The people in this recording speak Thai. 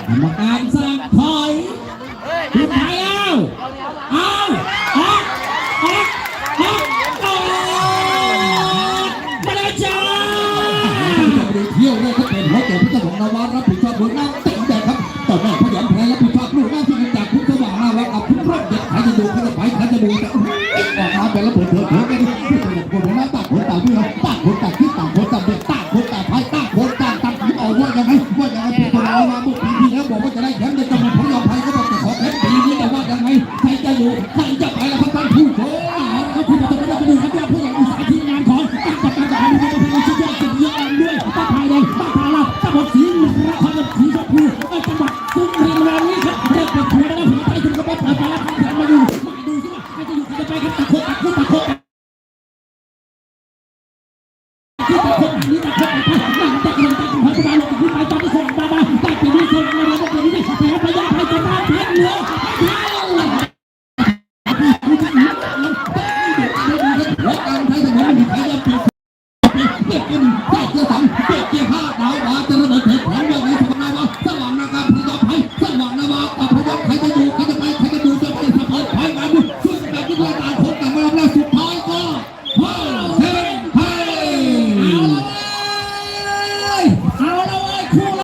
กรรมการสั่งถอยสุดท้ายแล้วเอาออกมาเลยจ้าเที่ยวเลยก็เป็นหัวใจพิจารณาวารับผิดชอบผลงานเต็มใจครับต่อแม่พยัญชนะรับผิดชอบลูกหน้าที่จากคุณสว่างนาวัดกับคุณรอดเด็กใครจะดูใครจะไปใครจะดูแต่ออกมาเป็นระเบิดเถิดกันที่เป็นคนหัวหน้าต่างคนต่างพี่น้องต่างคนต่างที่ต่างคนต่างเด็กต่างคนต่างพายต่างคนต่างตัดออกว่ายังไงเป็นคนเอามาเมื่อปีที่แล้วบอกว่าจะได้แชมป์ในจังหวัดพะเยาไทยก็บอกจะขอแชมป์ปีนี้แต่ว่ายังไงใครจะอยู่ใครจะไปแล้วครับท่านผู้ชมครับผู้ชมจะได้ดูครับผู้ใหญ่อุตสาหทีมงานของจัดการการดูเป็นสุดยอดสุดยอดด้วยป้าไทยแดงป้าไทยลาวตะบนศรีนครศรีชมพูจังหวัดสุรินทร์วันนี้ครับเด็กเป็นทัวร์แล้วหัวใจถึงกระบอกเปิดมาแล้วครับมาดูสิว่าใครจะอยู่ใครจะไปครับตะโคตะโคตะโคที่ตะโคตะนี้ตะโคตะไปหลังจากนั้นตะโคตะไปลงที่ไปจอมที่ส่งมาตะปีนี้ส่งมาแล้วตะปีนี้แพ้พยาไทยจะมาแพ้เหนือและการไทยจะไม่มีใครยอมเปลี่ยนเปลี่ยนได้เจ้าสังเปลี่ยนห้าดาวมาจะระเบิดเถิดแถวอย่างนี้